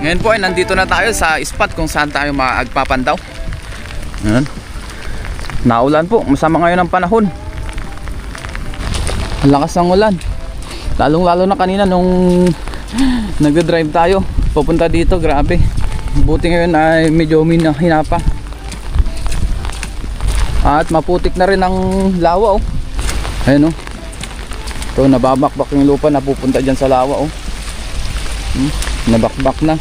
Ngayon po ay nandito na tayo sa spot kung saan tayo magpapandaw. Ayan. Naulan po, masama ngayon ang panahon. Ang lakas ng ulan. Lalong lalo na kanina nung nagdadrive tayo papunta dito, grabe. Buti ngayon ay medyo hinapa. At maputik na rin ang lawa, oh. Ayan, oh. Ito, nababakbak yung lupa, napupunta dyan sa lawa, oh. Nabakbak na.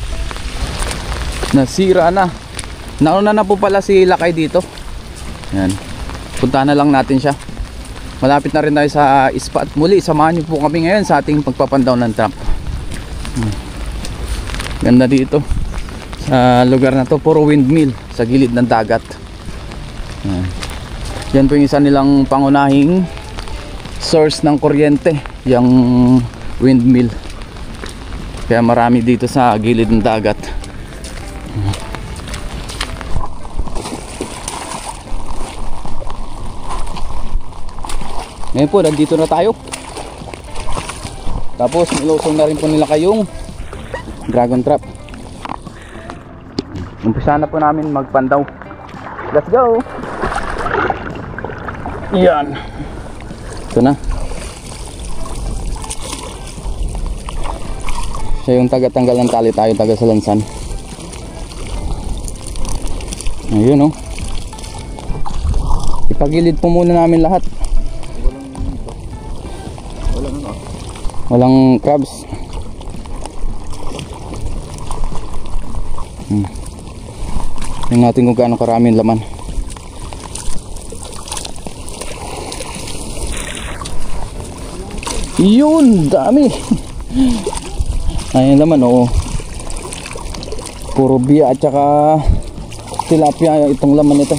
Nasira na. Nauna na po pala si Lakay dito. Ayan. Puntahan na lang natin siya. Malapit na rin tayo sa spot. Muli, samahan niyo po kami ngayon sa ating pagpapandaw ng truck. Ganda dito. Sa lugar na to, puro windmill sa gilid ng dagat. Ayan. Yan po yung isa nilang pangunahing source ng kuryente, yung windmill. Kaya marami dito sa gilid ng dagat. Ngayon po, nandito na tayo. Tapos nilusong na rin po nila kayong dragon trap. Umpisa na po namin magpandaw. Let's go! Yan. Ito na. Siya yung taga-tanggal ng tali, tayo taga sa lansan. Ayun, oh. Ipagilid po muna namin lahat. Walang crabs. Tingnan natin kung gaano karami ang laman. Yun, dami. Ayun naman, oh. Puro biya at saka tilapia itong laman nito.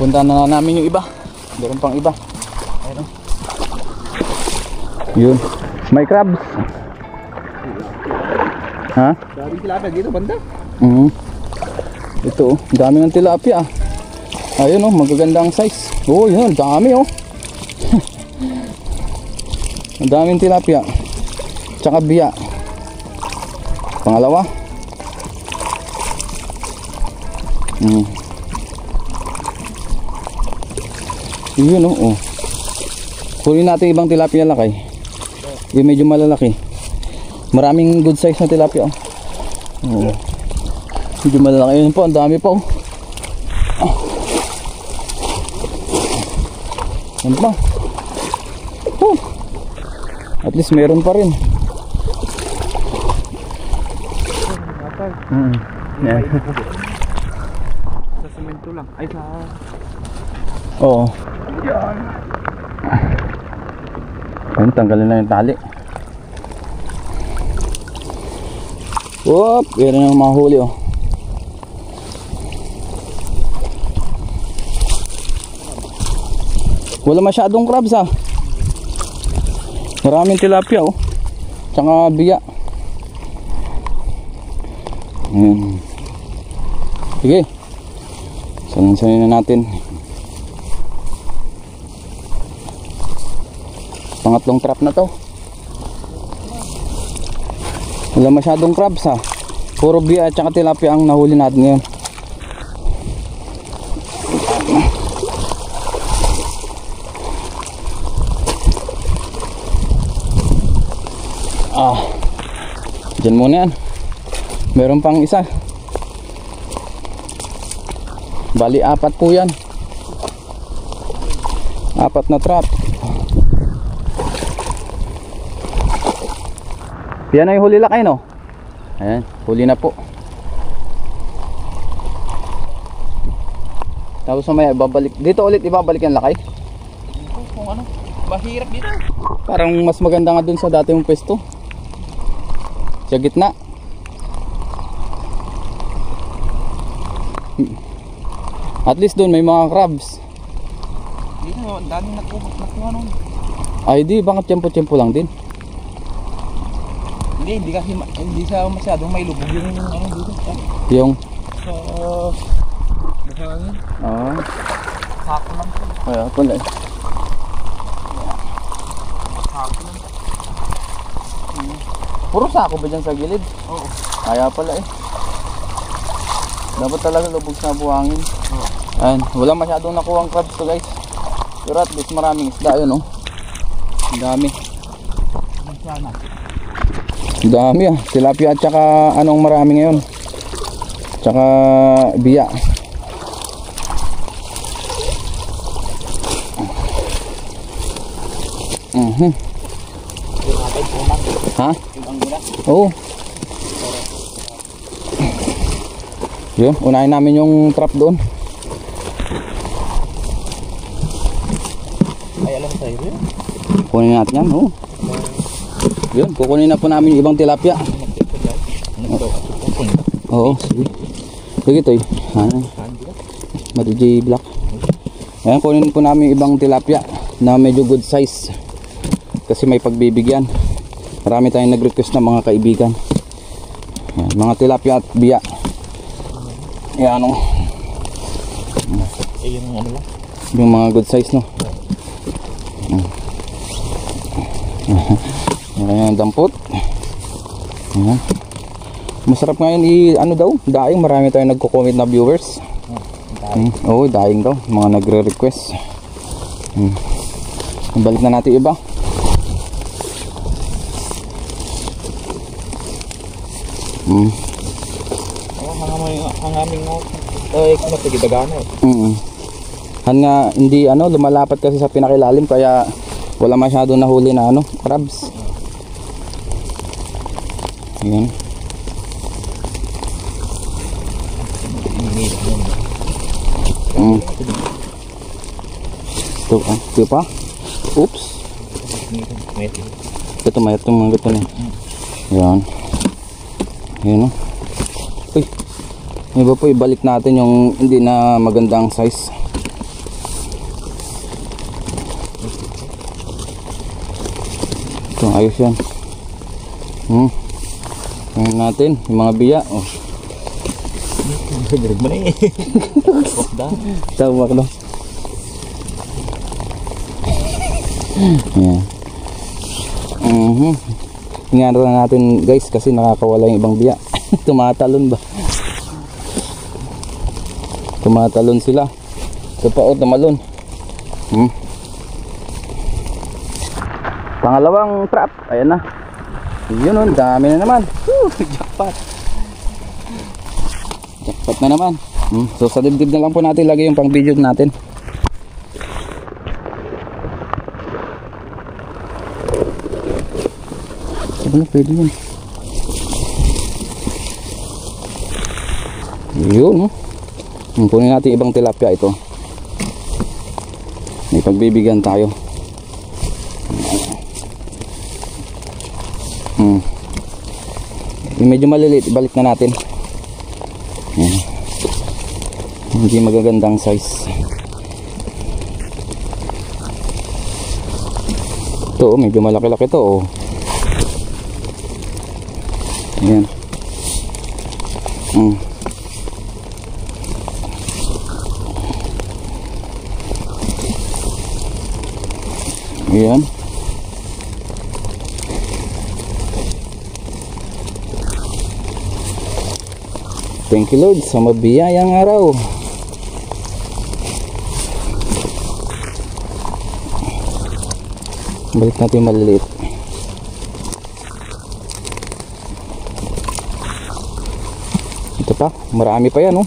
Punta na namin yung iba. Meron pang iba. Ayun. Yun. May crabs. Ha? Daming tilapia dito banda. Ito, dami ng tilapia. Ayun, oh, magagandang size. Oh, yun, dami, oh. Ang daming tilapia. Tsaka biya. Pangalawa. Yun, oh. Kunin natin ibang tilapia, Lakay. Yung medyo malalaki. Maraming good size na tilapia, oh. Medyo malalaki. Yun po, ang dami po. Yan pa. Oh. At least meron pa rin. Yan. Sa semento lang. Ay, sa... Oo. Yan. Ayun, tanggalin na yung tali. Whoop, meron na mahuli, oh. Wala masyadong crabs, ah. Maraming tilapia, oh. Tsaka biya. Sige. Sanin na natin. Pangatlong trap na to. Wala masyadong crabs, ha. Puro biya at saka tilapia ang nahuli natin ngayon. Diyan muna yan. Meron pang isa. Bali 4 po yan. 4 na trap. Yan na yung huli, Lakay, no? Ayan, huli na po. Tapos mamaya babalik. Dito ulit ibabalik yan, Lakay. Kung ano, mahirap dito. Parang mas maganda nga dun sa dati mong pwesto. Sa gitna. At least dun may mga crabs. Dito, ang daming nakuha nun. Ay di, bakit tiyempo-tiyempo lang din. Hindi kasi hindi siya masyadong may lubog yung ano dito. Yung So, basta ano? Sako lang. Kaya pala eh. Sako lang. Puro sako ba dyan sa gilid? Oo. Kaya pala eh. Dapat talaga lubog sa buhangin. Oo. Ayan, wala masyadong nakuha ang crabs to guys. Pero at least maraming isda yun oh. Ang dami. Sana. Ang dami ah. Tilapia at saka anong marami ngayon. Tsaka biya. Ha? Oo. Yun, unahin namin yung trap doon. Ay, alam sa'yo yun? Kunin natin yan, oo. Yun, kukunin na po namin yung ibang tilapia. Oo, sige. Sige to eh. Madu J Black. Ayan, kunin po namin yung ibang tilapia na medyo good size. Kasi may pagbibigyan. Marami tayong nag-request na mga kaibigan. Ayan, mga tilapia at biya. Ayan o. Yung ano lang? Yung mga good size no. Ayan, dampot. Ayan. Masarap ngayon ano daw, daing. Marami tayong nagko-comment na viewers. Oo, daing daw. Mga nagre-request. Balik na natin iba. Ang aming kumapagidagana eh. Han nga hindi lumalapat kasi sa pinakilalim kaya wala masyado nahuli na crabs. Ayan. Ito pa. Oops. Ito mayat itong mga gato na. Ayan. Ayan o. Uy. Iba po ibalik natin yung hindi na magandang size. Ito ayos yan. Ayan natin yung mga biya. Oh. Direk mo na eh. Tawag daw. Ayan. Ingatan na natin guys kasi nakakawala yung ibang biya. Tumatalon ba? Tumatalon sila. Ito pa o, tumalon. Pangalawang trap. Ayan na. Yun o, dami na naman. Jackpot. Jackpot na naman. So sa dibdib na lang po natin lagay yung pang video natin. Ano pwede yun? Yun no. Kunin natin ibang tilapia ito. May pagbibigyan tayo. Yung medyo maliliit, balik na natin. Hindi magagandang size. Ito medyo malaki-laki to. Ayan. Ayan. Thank you Lord sa mabiyayang araw. Balik natin yung maliliit. Ito pa, marami pa yan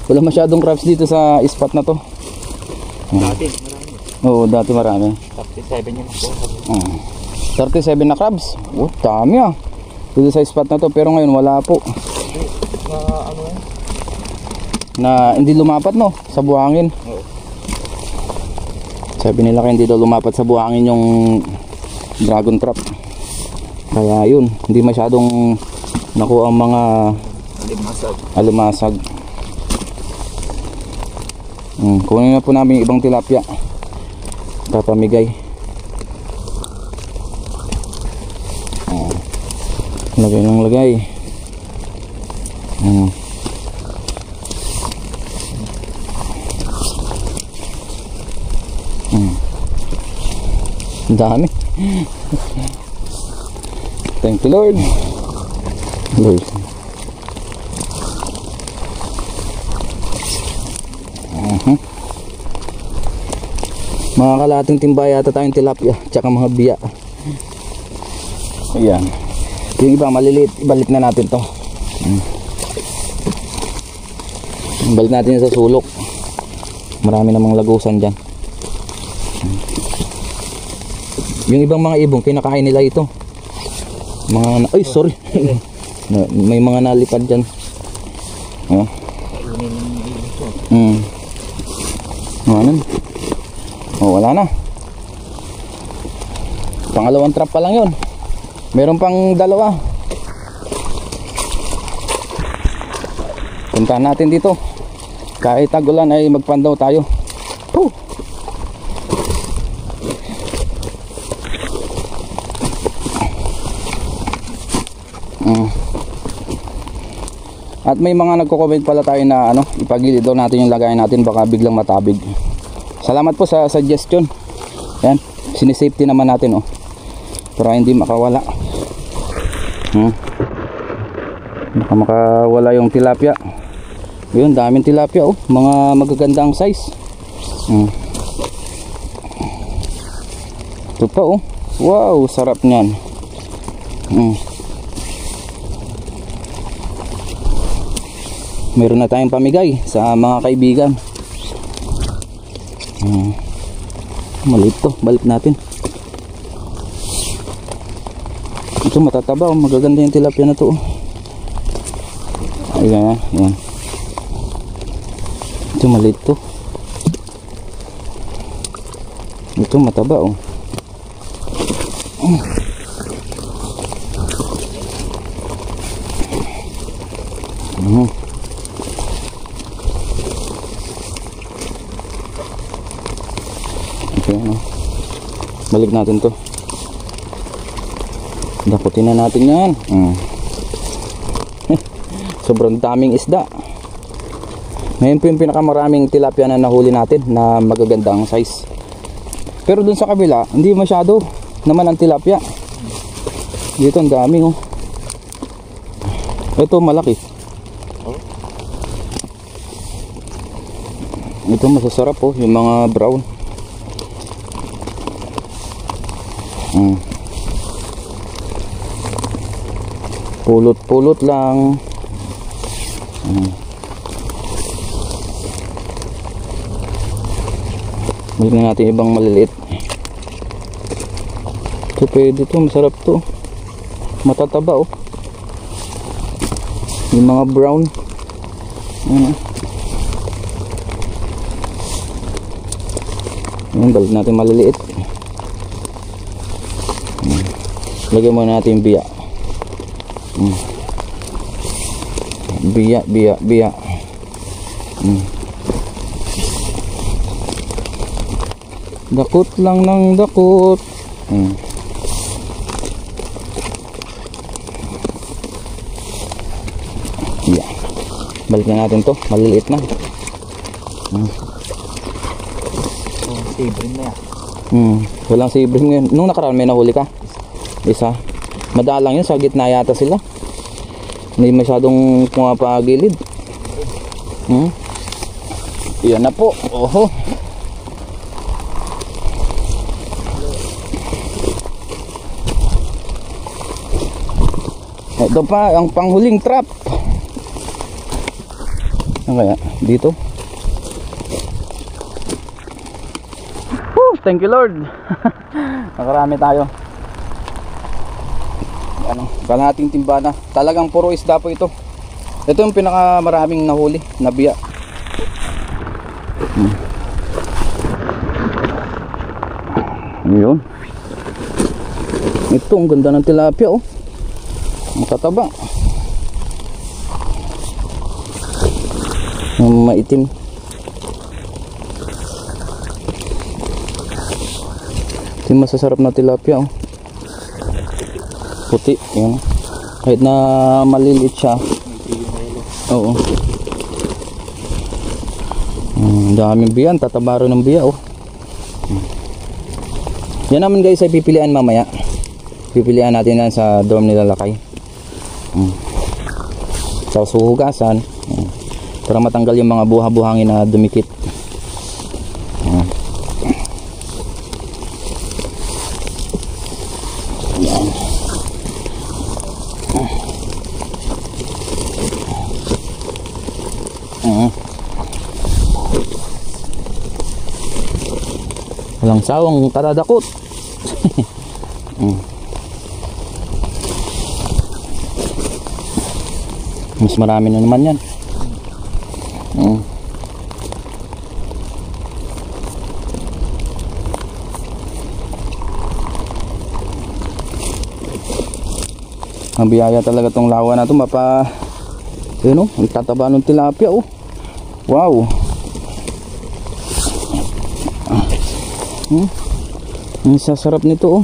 Wala masyadong crabs dito sa spot na to. Dati marami. Oo, dati marami. 37 yun po. 37 na crabs. Oh, dami dito sa spot na to, pero ngayon wala po. Na hindi lumapat sa buhangin. Oo. Sabi nila kaya hindi daw lumapat sa buhangin yung dragon trap. Kaya yun, hindi masyadong nakuha ang mga alimasag. Kunin na po namin yung ibang tilapia. Papamigay. Lagay ng lagay. Ang dami. Thank you Lord. Lord. Mga kalating timba yata tayong tilapia tsaka mga biya. Ayan. Yung iba maliliit, ibalik na natin to. Ibalik natin sa sulok. Marami namang lagusan dyan. Yung ibang mga ibong kinakain nila ito. Mga ay sorry. May mga nalipad dyan. Ano? Oh, wala na. Pangalawang trap pa lang yun. Meron pang dalawa. Puntahan natin dito. Kahit tagulan ay magpandaw tayo. Woo! At may mga nagko-comment pala tayo na ano, ipagilid daw natin yung lagayan natin, baka biglang matabig. Salamat po sa suggestion. Yan, sinisafety naman natin oh. Para hindi makawala. Baka makawala yung tilapia. Yun, daming tilapia oh, mga magagandang size. Ito pa oh. Wow, sarap niyan. Meron na tayong pamigay sa mga kaibigan. Maliit to, balik natin. Ito matataba, magaganda yung tilapia na to. Ayan, ayan. Ito maliit to. Ito mataba oh. Okay, balik natin to. Daputin na natin yan. Sobrang daming isda. Ngayon po yung pinakamaraming tilapia na nahuli natin na magagandang size. Pero dun sa kabila hindi masyado naman ang tilapia. Dito ang dami oh. Ito malaki. Ito masasarap oh, yung mga brown. Pulot-pulot lang. Balik na natin ibang maliliit. Ito pwede to, masarap to. Matataba oh. Yung mga brown. Balik natin maliliit. Lagyan muna natin yung biya. Biya. Dakot lang ng dakot. Yeah. Balik na natin to, maliliit na. Sibrim na yan. Walang sibrim ngayon. Nung nakaraan may nahuli ka? Isa. Madalang yun, sa gitna yata sila. Hindi masyadong pumapagilid. Yan na po. Oho. Ito pa ang panghuling trap. Ano kaya? Dito. Thank you Lord. Nakarami tayo. Ano, kalahating timba na. Talagang puro isda po ito. Ito yung pinakamaraming nahuli na biya. Yun. Ito ang ganda ng tilapia oh. Ang tataba. Ang maitim. Ito yung masasarap na tilapia oh. Puti, yan. Kahit na maliliit siya. Oo. Daming biyan, tatabaro ng biya oh. Yan naman guys ay pipilian mamaya. Pipilian natin yan sa dorm nila Lakay. Sa suhugasan. Para matanggal yung mga buha-buhangin na dumikit. Yan. Walang sawang karadakot. Mas marami na naman yan. Ang biyaya talaga tong lawa na to, mapa yun oh, ang tataba ng tilapia oh. Wow. Ang sasarap nito oh.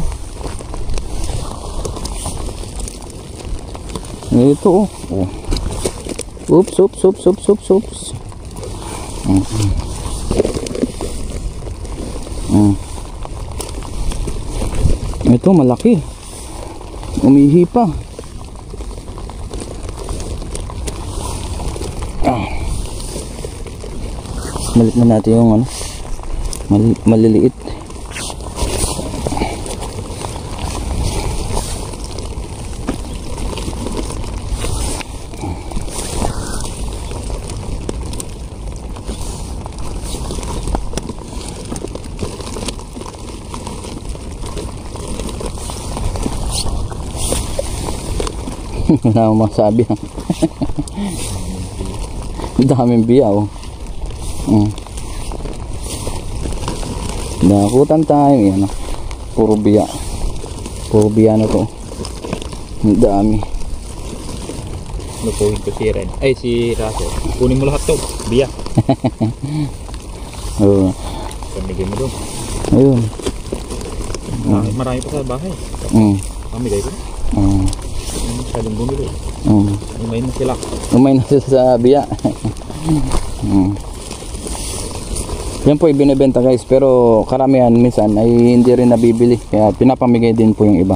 Ito oh. Oops, oops, oops, oops, oops, oops. Ito malaki. Umihi pa. Malit na natin yung ano, maliliit. Wala akong masabi. Daming biya oh. Dakutan tayo yan oh. Puro biya na to. Ang dami. Lutuin ko si Red. Ay si Raso. Kunin mo lahat to. Biya. Oo. Pamigay mo doon. Ayun. Marami pa sa bahay. Pamigay ko. Masyadong bumili. Umay na sila. Umay na sila sa biya. Yan po ibinebenta guys, pero karamihan minsan ay hindi rin nabibili, kaya pinapamigay din po yung iba.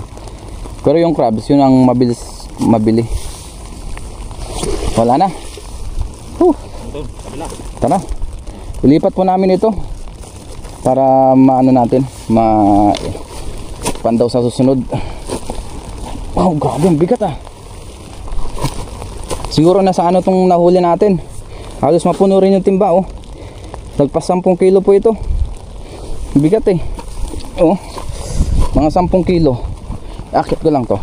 Pero yung crabs, yun ang mabili. Wala na. Tara, ilipat po namin ito para maano natin, pandaw sa susunod. Wow, grabe ang bigat ah. Siguro nasa ano tong nahuli natin, halos mapuno rin yung timba oh. Nagpas 10 kilo po ito. Bigat eh. Oh, mga 10 kilo. Akit ko lang to.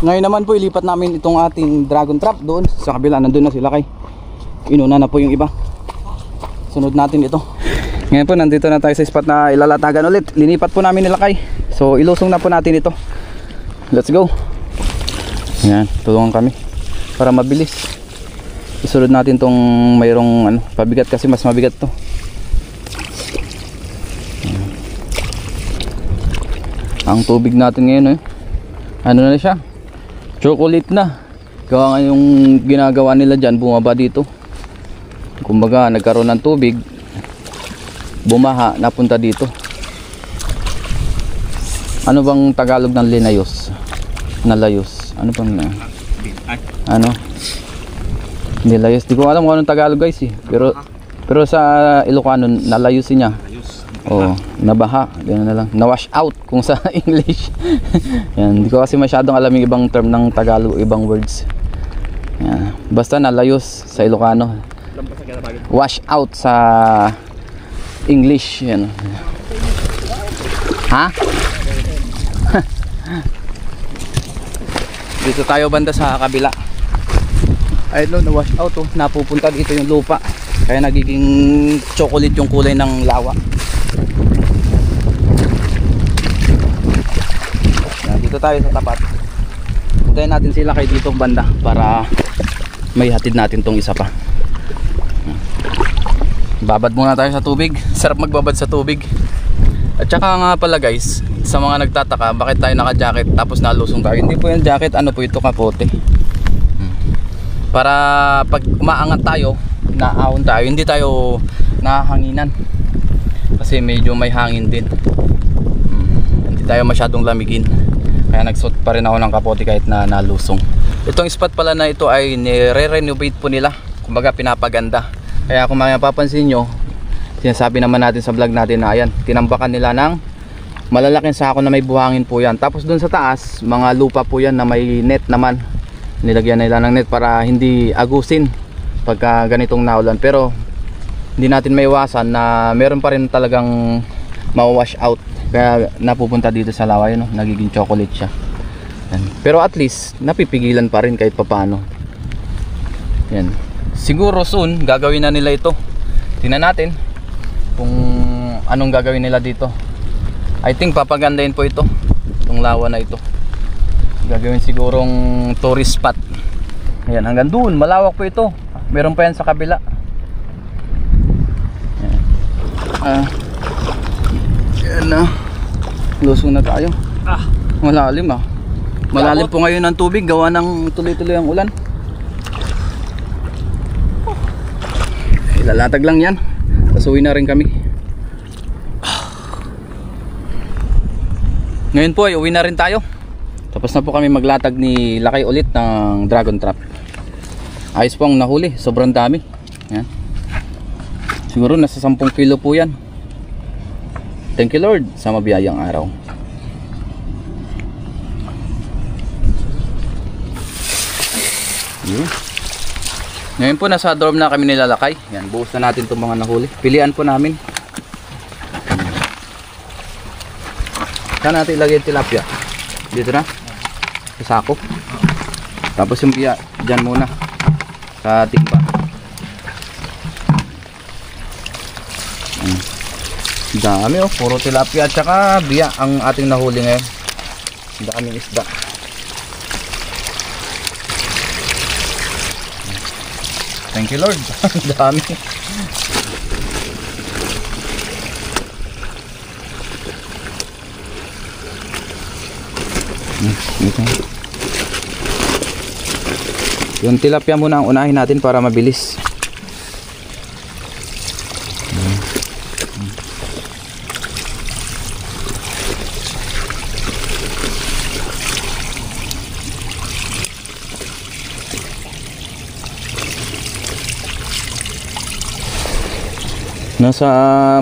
Ngayon naman po ilipat namin itong ating dragon trap doon sa kabila. Nandun na sila kay. Inuna na po yung iba. Sunod natin ito. Ngayon po nandito na tayo sa spot na ilalatagan ulit. Linipat po namin nila kay. So ilusong na po natin ito. Let's go. Ayan, tulungan kami para mabilis. Isunod natin tong mayroong ano, pabigat kasi mas mabigat to. Ang tubig natin ngayon eh, ano na siya, chocolate na. Gawa nga yung ginagawa nila dyan, bumaba dito. Kumbaga nagkaroon ng tubig, bumaha, napunta dito. Ano bang Tagalog ng linayos? Nalayos. Ano bang na? Ano? Nilayos. Di ko alam kung anong Tagalog guys eh. Pero sa Ilocano, nalayusin niya. Oo, nabaha. Ganun na lang. Na-wash out kung sa English. Yan. Di ko kasi masyadong alam yung ibang term ng Tagalog, ibang words. Yan. Basta nalayos sa Ilocano. Wash out sa English. Yan. Ha? Dito tayo banda sa kabila. Ayun no, na-wash out oh. Napupunta dito yung lupa. Kaya nagiging chocolate yung kulay ng lawa. Yan, dito tayo sa tapat. Hintayin natin sila kay dito banda para may hatid natin tong isa pa. Babad muna tayo sa tubig. Sarap magbabad sa tubig. At saka nga pala guys, sa mga nagtataka bakit tayo naka-jacket tapos nalusong tayo. Hindi po yung jacket, ano po ito, kapote. Para pag umaangat tayo, naahon tayo, hindi tayo nahanginan. Kasi medyo may hangin din. Hindi tayo masyadong lamigin. Kaya nagsuot pa rin ako ng kapote kahit na nalusong. Itong spot pala na ito ay nire-renovate po nila. Kumbaga pinapaganda. Kaya kung mapapansin nyo, sinasabi naman natin sa vlog natin na ayan, tinambakan nila ng malalaking sako na may buhangin po yan. Tapos dun sa taas, mga lupa po yan na may net naman. Nilagyan nila ng net para hindi agusin pagka ganitong naulan. Pero hindi natin maiwasan na meron pa rin talagang ma-wash out. Kaya napupunta dito sa lawa yun, no? Nagiging chocolate siya. Yan. Pero at least napipigilan pa rin kahit papano. Yan. Siguro soon gagawin na nila ito. Tingnan natin kung anong gagawin nila dito. I think papagandahin po ito, itong lawa na ito. Gagawin sigurong tourist spot. Ayan, hanggang doon, malawak po ito. Meron pa yan sa kabila. Ayan na. Lusong na tayo. Malalim ah. Malalim po ngayon ang tubig, gawa ng tuloy-tuloy ang ulan. Lalatag lang yan. Tapos uwi na rin kami. Ngayon po ay uwi na rin tayo. Tapos na po kami maglatag ni Lakay ulit ng dragon trap. Ayos po ang nahuli, sobrang dami. Yan. Siguro nasa 10 kilo po yan. Thank you Lord sa mabiyayang araw. Ngayon po nasa dorm na kami nilalakay. Yan, buhos na natin itong mga nahuli. Pilian po namin. Saan natin ilagay yung tilapia? Dito na? Sa sako. Tapos yung biya dyan muna sa timba. Dami oh, puro tilapia at saka biya ang ating nahuli ngayon. Daming isda. Thank you Lord. Dami. Yung tilapia muna ang unahin natin para mabilis. Nasa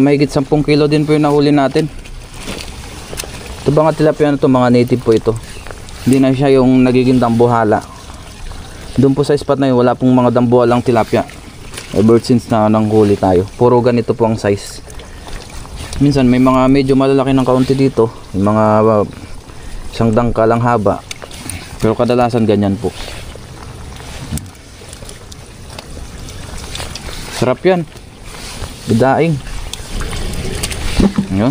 mahigit 10 kilo din po yung nahuli natin. Ito ba nga tilapia na ito, mga native po ito. Hindi na siya yung nagiging dambuhala. Doon po sa spot na yun, wala pong mga dambuhalang tilapia. Ever since na nanghuli tayo, puro ganito po ang size. Minsan may mga medyo malalaki ng kaunti dito, may mga isang dangka lang haba. Pero kadalasan ganyan po. Sarap yan. Bidaing. Yun.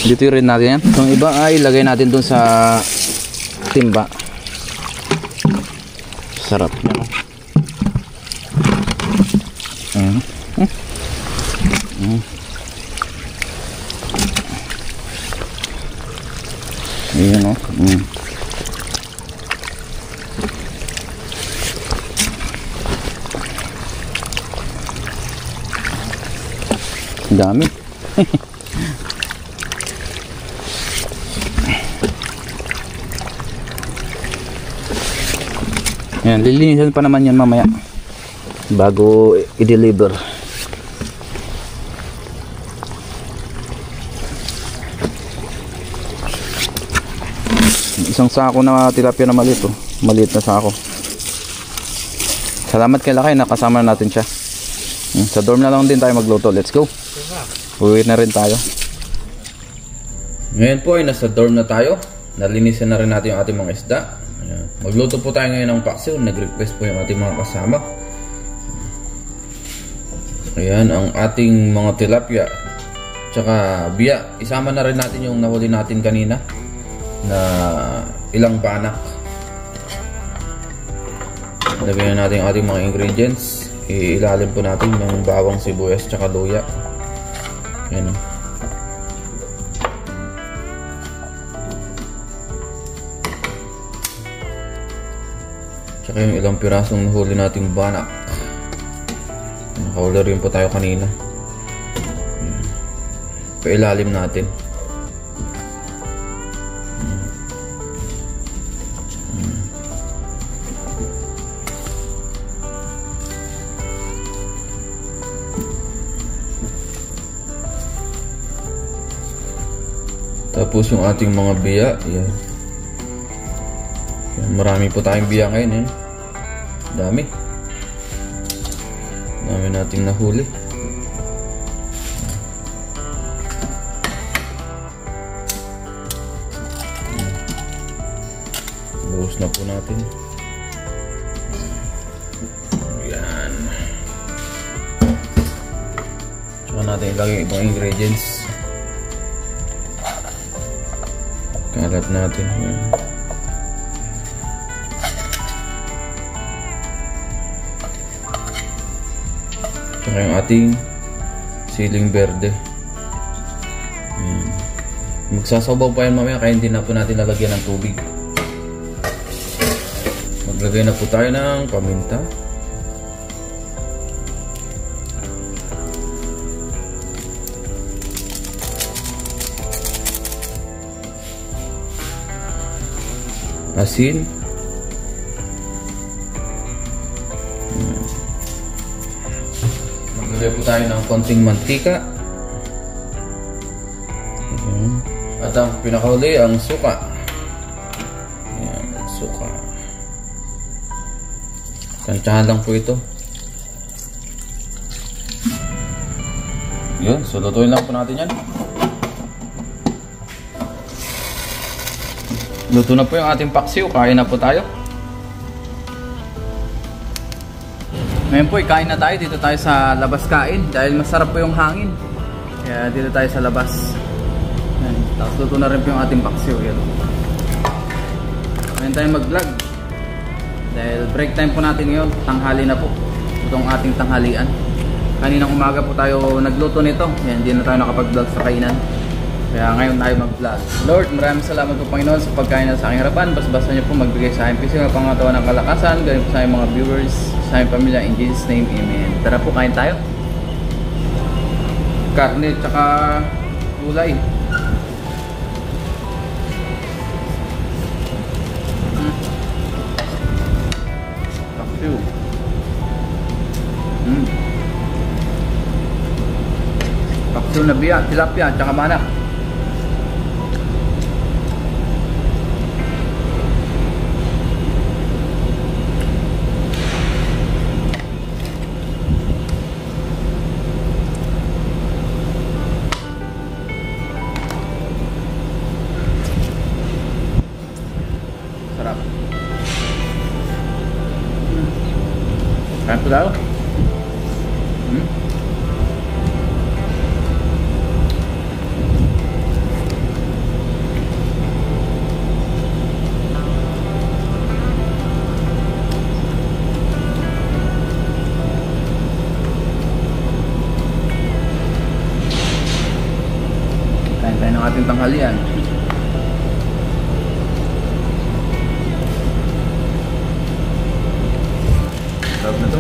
Dito rin natin yan. Itong iba ay lagay natin dun sa timba. Sarap yan. Ayan o. Dami. Ayan, lilinisan pa naman yan mamaya bago i-deliver. Isang sako na tilapia na maliit oh. Maliit na sako. Salamat kay Lakay, nakasama na natin siya. Sa dorm na lang din tayo magluto. Let's go. Uwi na rin tayo. Ngayon po ay nasa dorm na tayo. Nalinisan na rin natin yung ating mga isda. Ayan. Magluto po tayo ngayon ng paksiw. Nag-request po yung ating mga kasama. Ayan ang ating mga tilapia. Tsaka biya. Isama na rin natin yung nahuli natin kanina na ilang banak. Lagyan na natin yung ating mga ingredients. Ilalim po natin ng bawang, sibuyas, tsaka luya. Ayan o. Tsaka yung ilang pirasong nahuli nating banak. Nakahuli rin po tayo kanina. Pailalim natin. Tapos yung ating mga biya, yan. Marami po tayong biya ngayon eh. Dami nating nahuli. Buhos na po natin. Yan. Tsaka natin ilagay yung ibang ingredients. Kalat natin. Yan. Tsaka yung ating siling berde. Yan. Magsasabaw pa yan mamaya kaya hindi na po natin lalagyan ng tubig. Maglagay na po tayo ng paminta. Asin. Maglagay po tayo ng konting mantika. At ang pinakahuli, ang suka. Ayan, suka. Tansyahan lang po ito. Yun, so lutuin lang po natin yan. Luto na po yung ating paksiw. Kain na po tayo. Ngayon po, kain na tayo. Dito tayo sa labas kain. Dahil masarap po yung hangin. Kaya dito tayo sa labas. Yan. Tapos luto na rin po yung ating paksiw. Yan. Ngayon tayo mag-vlog. Dahil break time po natin ngayon. Tanghali na po. Itong ating tanghalian. Kaninang umaga po tayo nagluto nito. Yan, hindi na tayo nakapag-vlog sa kainan. Kaya ngayon tayo mag-vlog. Lord, maraming salamat po Panginoon sa pagkain na sa aking harapan. Basta niyo po magbigay sa aking pising na pangatawan ng kalakasan. Ganyan po sa aking mga viewers, sa aking pamilya. In Jesus' name, Amen. Tara po, kain tayo. Karne tsaka gulay. Paksiw. Paksiw na biya, tilapia, tsaka manak. Sarap. Kain po daw. Kain tayo ng ating tanghalian. Sarap na to.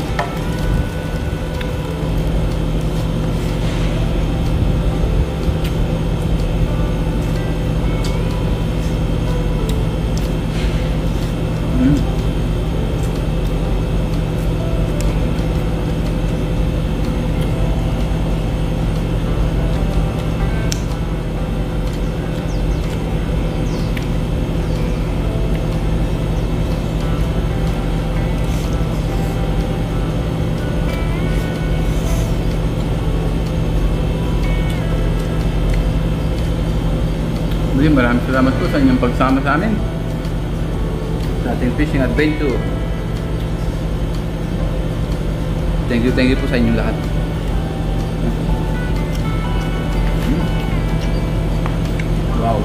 Muli, maraming salamat po sa inyong pagsama sa amin sa ating fishing adventure. Thank you po sa inyong lahat. Wow.